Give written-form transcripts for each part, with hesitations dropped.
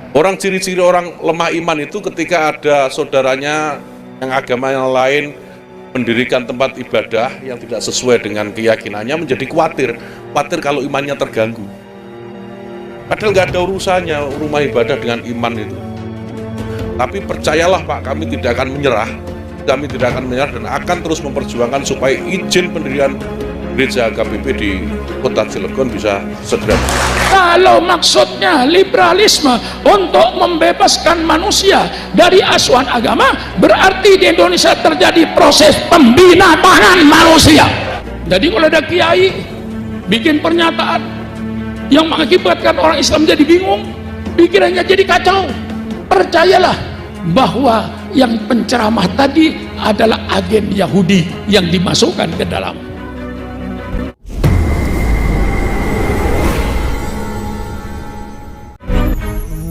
Orang ciri-ciri orang lemah iman itu ketika ada saudaranya yang agama yang lain mendirikan tempat ibadah yang tidak sesuai dengan keyakinannya, menjadi khawatir kalau imannya terganggu. Padahal nggak ada urusannya rumah ibadah dengan iman itu. Tapi percayalah Pak, kami tidak akan menyerah dan akan terus memperjuangkan supaya izin pendirian gereja HKBP di Kota Cilegon bisa segera. Kalau maksudnya liberalisme untuk membebaskan manusia dari asuhan agama, berarti di Indonesia terjadi proses pembinatangan manusia. Jadi kalau ada kiai bikin pernyataan yang mengakibatkan orang Islam jadi bingung, pikirannya jadi kacau, percayalah bahwa yang penceramah tadi adalah agen Yahudi yang dimasukkan ke dalam.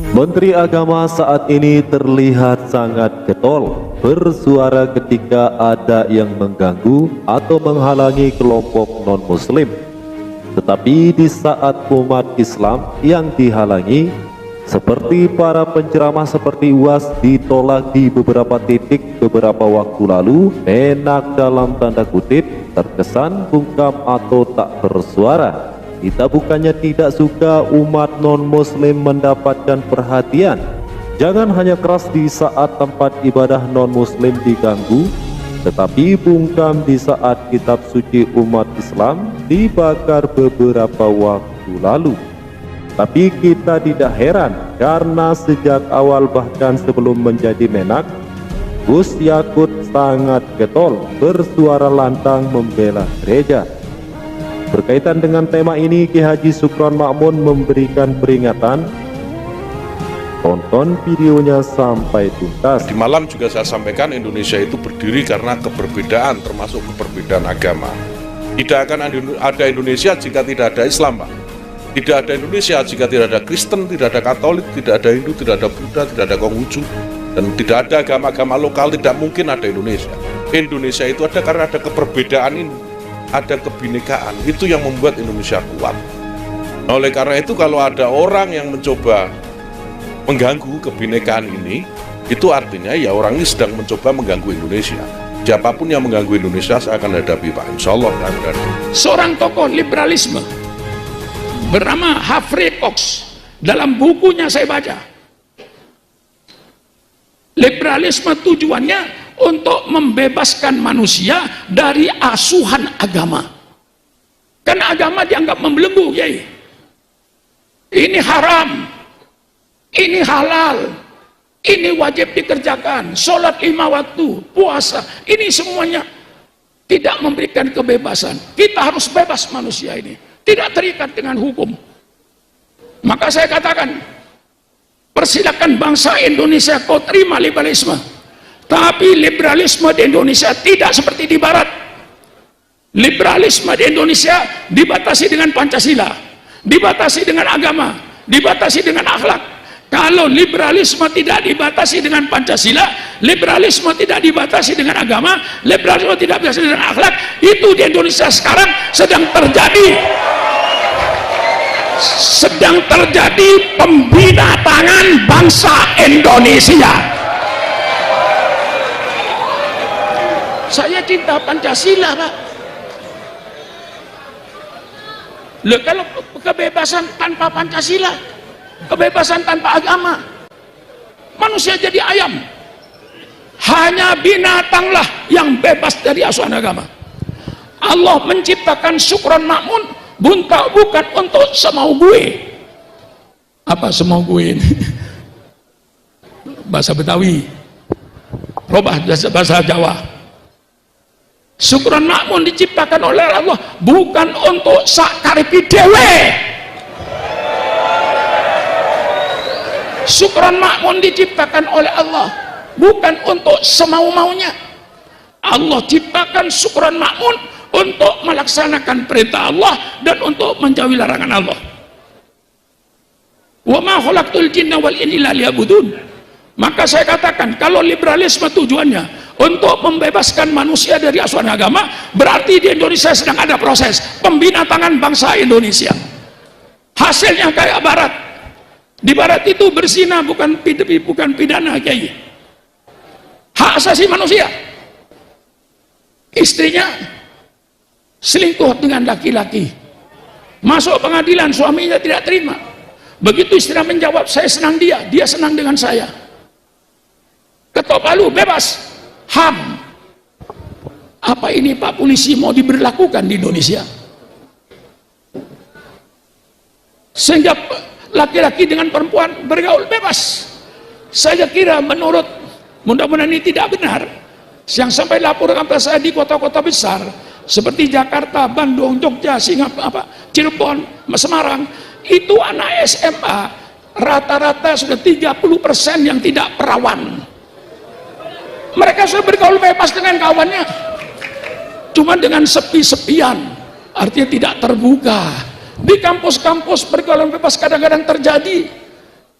Menteri Agama saat ini terlihat sangat getol bersuara ketika ada yang mengganggu atau menghalangi kelompok non-muslim. Tetapi di saat umat Islam yang dihalangi, seperti para penceramah seperti UAS ditolak di beberapa titik beberapa waktu lalu, enak dalam tanda kutip, terkesan bungkam atau tak bersuara. Kita bukannya tidak suka umat non-muslim mendapatkan perhatian. Jangan hanya keras di saat tempat ibadah non-muslim diganggu, tetapi bungkam di saat kitab suci umat Islam dibakar beberapa waktu lalu. Tapi kita tidak heran karena sejak awal bahkan sebelum menjadi Menak, Gus Yakut sangat getol bersuara lantang membela gereja. Berkaitan dengan tema ini, Ki Haji Sukron Makmun memberikan peringatan. Tonton videonya sampai tuntas. Di malam juga saya sampaikan Indonesia itu berdiri karena keberbedaan, termasuk keberbedaan agama. Tidak akan ada Indonesia jika tidak ada Islam, Pak. Tidak ada Indonesia jika tidak ada Kristen, tidak ada Katolik, tidak ada Hindu, tidak ada Buddha, tidak ada Konghucu, dan tidak ada agama-agama lokal. Tidak mungkin ada Indonesia. Indonesia itu ada karena ada keberbedaan ini, ada kebinekaan. Itu yang membuat Indonesia kuat. Nah, oleh karena itu kalau ada orang yang mencoba mengganggu kebinekaan ini, itu artinya ya orang ini sedang mencoba mengganggu Indonesia. Siapapun yang mengganggu Indonesia saya akan hadapi, Pak. Insya Allah. Seorang tokoh liberalisme bernama Humphrey Cox, dalam bukunya saya baca, liberalisme tujuannya untuk membebaskan manusia dari asuhan agama. Karena agama dianggap membelenggu, Kiai. Ini haram, ini halal, ini wajib dikerjakan, sholat 5 waktu, puasa, ini semuanya tidak memberikan kebebasan. Kita harus bebas manusia ini, tidak terikat dengan hukum. Maka saya katakan, persilakan bangsa Indonesia kau terima liberalisme, tapi liberalisme di Indonesia tidak seperti di Barat. Liberalisme di Indonesia dibatasi dengan Pancasila, dibatasi dengan agama, dibatasi dengan akhlak. Kalau liberalisme tidak dibatasi dengan Pancasila, liberalisme tidak dibatasi dengan agama, liberalisme tidak dibatasi dengan akhlak, itu di Indonesia sekarang sedang terjadi pembinatangan bangsa Indonesia. Saya cinta Pancasila, Pak. Loh, kalau kebebasan tanpa Pancasila, kebebasan tanpa agama, manusia jadi ayam. Hanya binatanglah yang bebas dari asuhan agama. Allah menciptakan Sukron Makmun bukan untuk semau gue. Apa semau gue ini? Bahasa Betawi, robah bahasa Jawa. Sukron Makmun diciptakan oleh Allah bukan untuk sakaripi dewe. Sukron Makmun diciptakan oleh Allah bukan untuk semau-maunya. Allah ciptakan Sukron Makmun untuk melaksanakan perintah Allah dan untuk menjauhi larangan Allah. Wa ma khalaqtul jinna wal insa illa liya'budun. Maka saya katakan, kalau liberalisme tujuannya untuk membebaskan manusia dari asuhan agama, berarti di Indonesia sedang ada proses pembinatangan bangsa Indonesia. Hasilnya kayak Barat. Di barat itu berzina bukan pidana, Kiai. Hak asasi manusia. Istrinya selingkuh dengan laki-laki. Masuk pengadilan, suaminya tidak terima. Begitu istrinya menjawab, saya senang dia senang dengan saya. Ketok palu, bebas. HAM. Apa ini Pak Polisi mau diberlakukan di Indonesia? Sehingga laki-laki dengan perempuan bergaul bebas. Saya kira menurut, mudah-mudahan ini tidak benar, yang sampai laporan ke saya di kota-kota besar seperti Jakarta, Bandung, Jogja, Cirebon, Semarang, itu anak SMA rata-rata sudah 30% yang tidak perawan. Mereka sudah bergaul bebas dengan kawannya, cuma dengan sepi-sepian, artinya tidak terbuka. Di kampus-kampus pergaulan bebas kadang-kadang terjadi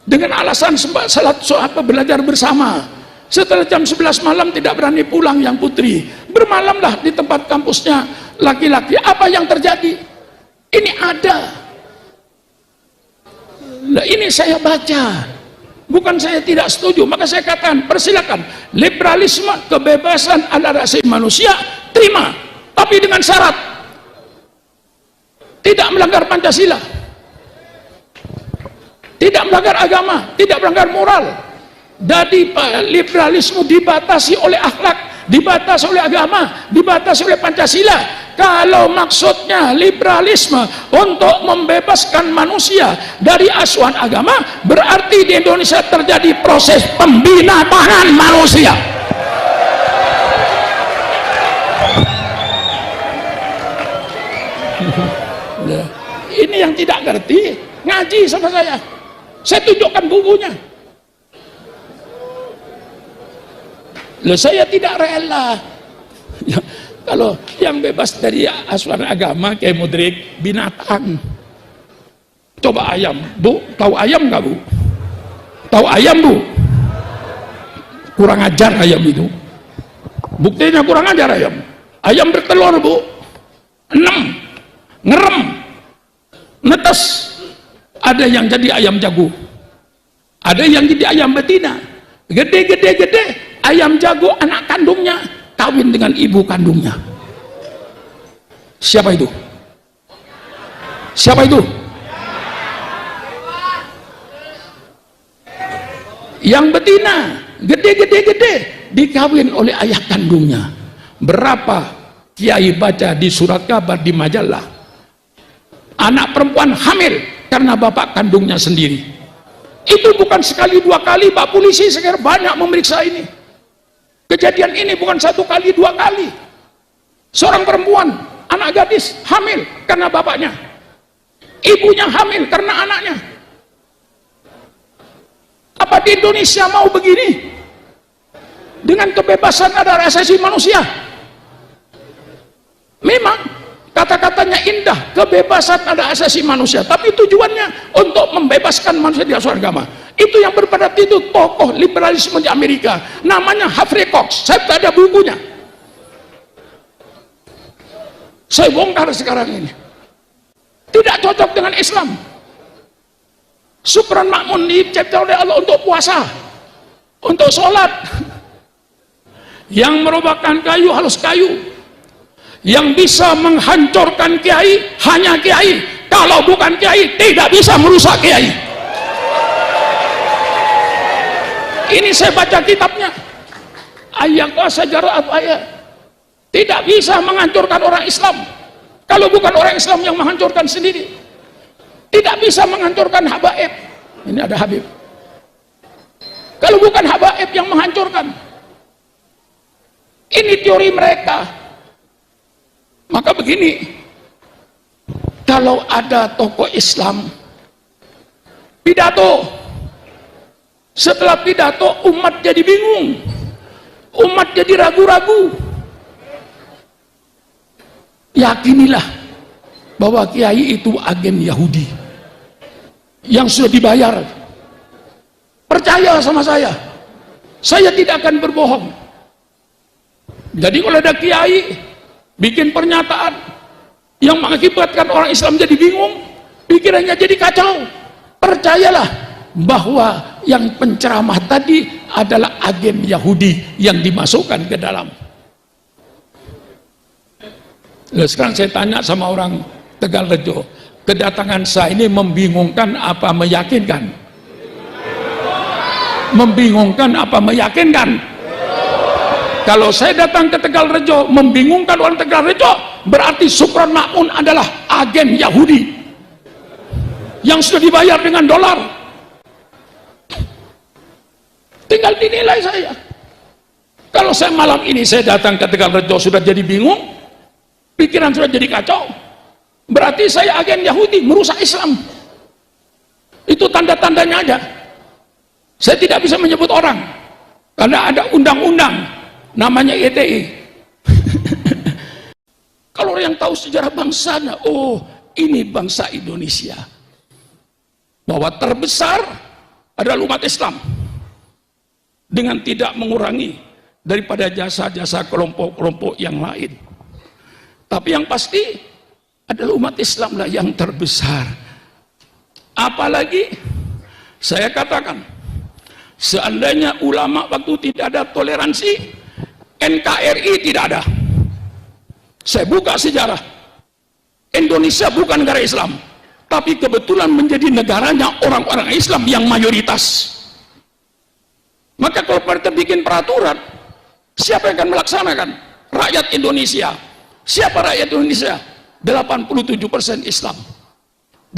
dengan alasan salat belajar bersama. Setelah jam 11 malam tidak berani pulang yang putri, bermalamlah di tempat kampusnya laki-laki. Apa yang terjadi? Ini ada. Nah, ini saya baca, bukan saya tidak setuju. Maka saya katakan, persilakan liberalisme, kebebasan adalah hak asasi manusia, terima, tapi dengan syarat tidak melanggar Pancasila, tidak melanggar agama, tidak melanggar moral. Jadi liberalisme dibatasi oleh akhlak, dibatasi oleh agama, dibatasi oleh Pancasila. Kalau maksudnya liberalisme untuk membebaskan manusia dari asuhan agama, berarti di Indonesia terjadi proses pembinatangan manusia. Ini yang tidak ngerti, ngaji sama saya tunjukkan bukunya. Loh, saya tidak rela kalau yang bebas dari asuhan agama kayak mudrik binatang. Coba ayam, Bu, tahu ayam nggak, Bu? Tahu ayam, Bu? Kurang ajar ayam itu, buktinya kurang ajar ayam. Ayam bertelur, Bu, 6, ngerem, netes. Ada yang jadi ayam jago, ada yang jadi ayam betina, gede. Ayam jago anak kandungnya kawin dengan ibu kandungnya. Siapa itu? Siapa itu? Yang betina gede dikawin oleh ayah kandungnya. Berapa kiai baca di surat kabar, di majalah, anak perempuan hamil karena bapak kandungnya sendiri. Itu bukan sekali dua kali, Pak Polisi sekarang banyak memeriksa ini. Kejadian ini bukan 1 kali 2 kali. Seorang perempuan, anak gadis hamil karena bapaknya, ibunya hamil karena anaknya. Apa di Indonesia mau begini? Dengan kebebasan ada hak asasi manusia. Memang kata-katanya indah, kebebasan ada hak asasi manusia, tapi tujuannya untuk membebaskan manusia dari asuhan agama. Itu yang berpendapat itu tokoh liberalisme di Amerika, namanya Humphrey Cox. Saya ada bukunya, saya bongkar sekarang ini. Tidak cocok dengan Islam. Syukran makmun dicipta oleh Allah untuk puasa, untuk sholat. Yang merupakan kayu halus kayu. Yang bisa menghancurkan kiai hanya kiai. Kalau bukan kiai tidak bisa merusak kiai. Ini saya baca kitabnya, ayat sejarah atau ayat. Tidak bisa menghancurkan orang Islam kalau bukan orang Islam yang menghancurkan sendiri. Tidak bisa menghancurkan habaib. Ini ada Habib. Kalau bukan habaib yang menghancurkan. Ini teori mereka. Maka begini, kalau ada tokoh Islam pidato, setelah pidato umat jadi bingung, umat jadi ragu-ragu. Yakinilah bahwa kiai itu agen Yahudi yang sudah dibayar. Percaya sama saya tidak akan berbohong. Jadi kalau ada kiai bikin pernyataan yang mengakibatkan orang Islam jadi bingung, pikirannya jadi kacau, percayalah bahwa yang penceramah tadi adalah agen Yahudi yang dimasukkan ke dalam. Sekarang saya tanya sama orang Tegalrejo, kedatangan saya ini membingungkan apa meyakinkan? Membingungkan apa meyakinkan? Kalau saya datang ke Tegalrejo membingungkan orang Tegalrejo, berarti Supron Ma'mun adalah agen Yahudi yang sudah dibayar dengan dolar. Tinggal dinilai saya. Kalau saya malam ini saya datang ke Tegalrejo sudah jadi bingung, pikiran sudah jadi kacau, berarti saya agen Yahudi merusak Islam. Itu tanda-tandanya ada. Saya tidak bisa menyebut orang karena ada undang-undang namanya ITE. Kalau yang tahu sejarah bangsanya, oh ini bangsa Indonesia, bahwa terbesar adalah umat Islam dengan tidak mengurangi daripada jasa-jasa kelompok-kelompok yang lain. Tapi yang pasti adalah umat Islam lah yang terbesar. Apalagi saya katakan, seandainya ulama waktu tidak ada toleransi, NKRI tidak ada. Saya buka sejarah, Indonesia bukan negara Islam, tapi kebetulan menjadi negaranya orang-orang Islam yang mayoritas. Maka kalau kita bikin peraturan, siapa yang akan melaksanakan? Rakyat Indonesia. Siapa rakyat Indonesia? 87% Islam.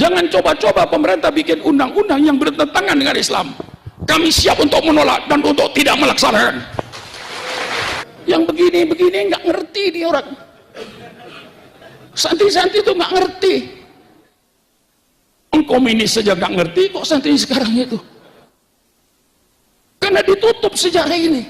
Jangan coba-coba pemerintah bikin undang-undang yang bertentangan dengan Islam. Kami siap untuk menolak dan untuk tidak melaksanakan. Yang begini-begini nggak ngerti nih orang. Santri-santri itu nggak ngerti. Komunis saja nggak ngerti, kok santri sekarang itu? Karena ditutup sejarah ini.